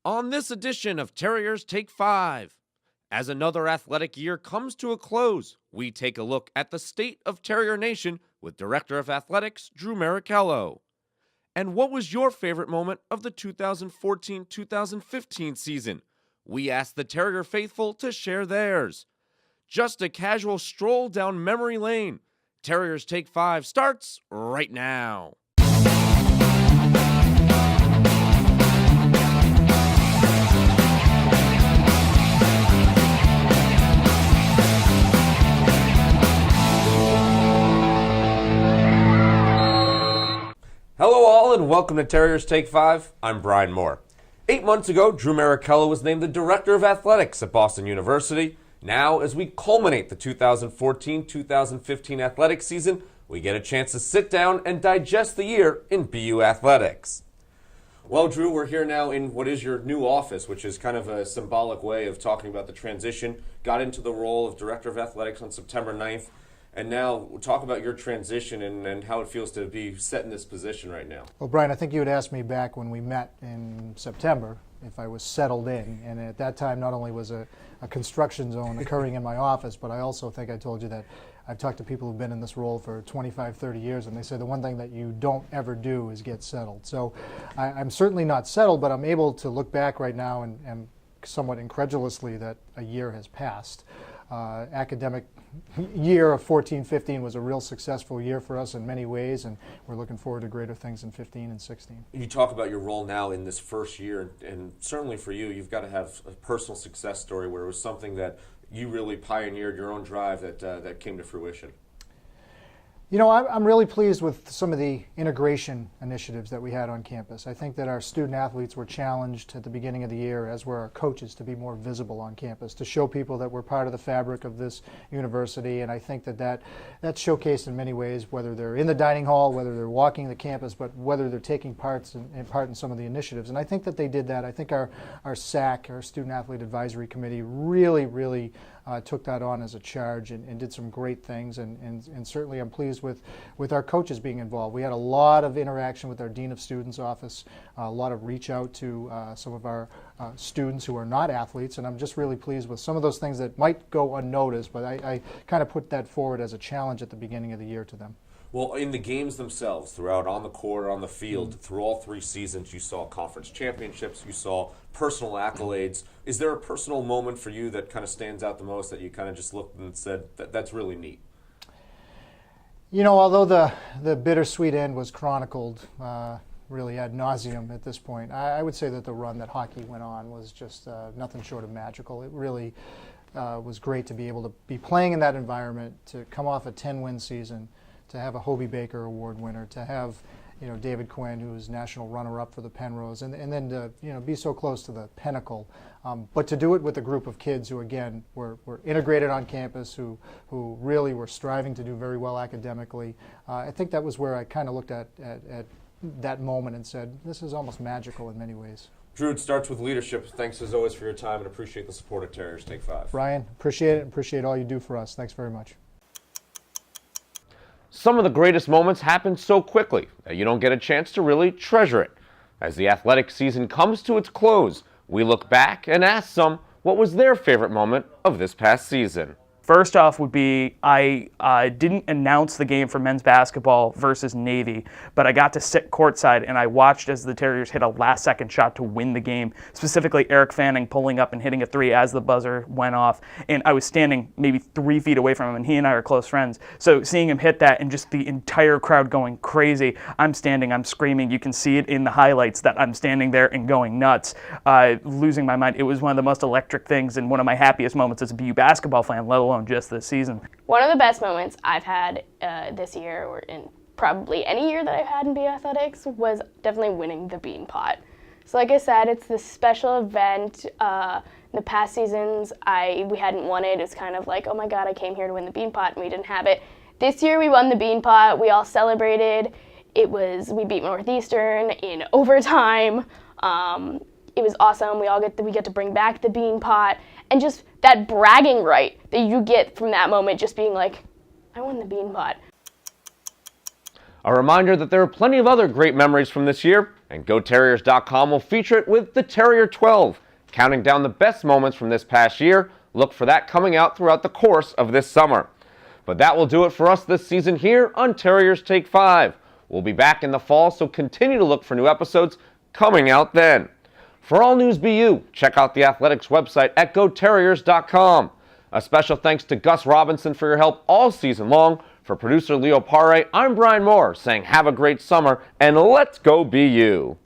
on this edition of Terriers Take 5. As another athletic year comes to a close, we take a look at the state of Terrier Nation with Director of Athletics, Drew Marrochello. And what was your favorite moment of the 2014-2015 season? We asked the Terrier faithful to share theirs. Just a casual stroll down memory lane. Terriers Take 5 starts right now. Hello all and welcome to Terriers Take 5. I'm Brian Maurer. 8 months ago, Drew Marrochello was named the Director of Athletics at Boston University. Now, as we culminate the 2014-2015 athletic season, we get a chance to sit down and digest the year in BU athletics. Well, Drew, we're here now in what is your new office, which is kind of a symbolic way of talking about the transition. Got into the role of Director of Athletics on September 9th. And now we'll talk about your transition and how it feels to be set in this position right now. Well, Brian, I think you had asked me back when we met in September if I was settled in. And at that time, not only was a construction zone occurring in my office, but I also think I told you that I've talked to people who've been in this role for 25, 30 years, and they say the one thing that you don't ever do is get settled. So I'm certainly not settled, but I'm able to look back right now and somewhat incredulously that a year has passed. Academic year of 14-15 was a real successful year for us in many ways, and we're looking forward to greater things in 15 and 16. You talk about your role now in this first year, and certainly for you, you've got to have a personal success story where it was something that you really pioneered your own drive that came to fruition. You know, I'm really pleased with some of the integration initiatives that we had on campus. I think that our student athletes were challenged at the beginning of the year, as were our coaches, to be more visible on campus, to show people that we're part of the fabric of this university. And I think that's showcased in many ways, whether they're in the dining hall, whether they're walking the campus, but whether they're taking part in some of the initiatives. And I think that they did that. I think our SAC, our Student Athlete Advisory Committee, really took that on as a charge and did some great things, and certainly I'm pleased with our coaches being involved. We had a lot of interaction with our Dean of Students office, a lot of reach out to some of our students who are not athletes, and I'm just really pleased with some of those things that might go unnoticed, but I kind of put that forward as a challenge at the beginning of the year to them. Well, in the games themselves, throughout on the court, on the field, through all 3 seasons, you saw conference championships, you saw personal accolades. Is there a personal moment for you that kind of stands out the most that you kind of just looked and said, that's really neat? You know, although the bittersweet end was chronicled really ad nauseum at this point, I would say that the run that hockey went on was just nothing short of magical. It really was great to be able to be playing in that environment, to come off a 10-win season, to have a Hobie Baker Award winner, to have David Quinn, who was national runner-up for the Penrose, and then to be so close to the pinnacle, but to do it with a group of kids who again were integrated on campus, who really were striving to do very well academically. I think that was where I kind of looked at that moment and said, this is almost magical in many ways. Drew, it starts with leadership. Thanks as always for your time, and appreciate the support of Terriers Take 5. Brian, appreciate it. Appreciate all you do for us. Thanks very much. Some of the greatest moments happen so quickly that you don't get a chance to really treasure it. As the athletic season comes to its close, we look back and ask some what was their favorite moment of this past season. First off would be I didn't announce the game for men's basketball versus Navy, but I got to sit courtside and I watched as the Terriers hit a last-second shot to win the game, specifically Eric Fanning pulling up and hitting a 3 as the buzzer went off. And I was standing maybe 3 feet away from him, and he and I are close friends. So seeing him hit that and just the entire crowd going crazy, I'm standing, I'm screaming. You can see it in the highlights that I'm standing there and going nuts, losing my mind. It was one of the most electric things and one of my happiest moments as a BU basketball fan, let alone just this season. One of the best moments I've had this year, or in probably any year that I've had in BU Athletics, was definitely winning the Bean Pot. So like I said, it's this special event. In the past seasons, we hadn't won it. It's kind of like, oh my God, I came here to win the Bean Pot, and we didn't have it. This year we won the Bean Pot. We all celebrated. We beat Northeastern in overtime. It was awesome. We get to bring back the Bean Pot, and just that bragging right that you get from that moment, just being like, I won the Bean Pot. A reminder that there are plenty of other great memories from this year and GoTerriers.com will feature it with the Terrier 12, counting down the best moments from this past year. Look for that coming out throughout the course of this summer. But that will do it for us this season here on Terriers Take 5. We'll be back in the fall, so continue to look for new episodes coming out then. For all news BU, check out the Athletics website at GoTerriers.com. A special thanks to Gus Robinson for your help all season long. For producer Leo Parre, I'm Brian Moore saying have a great summer and let's go BU.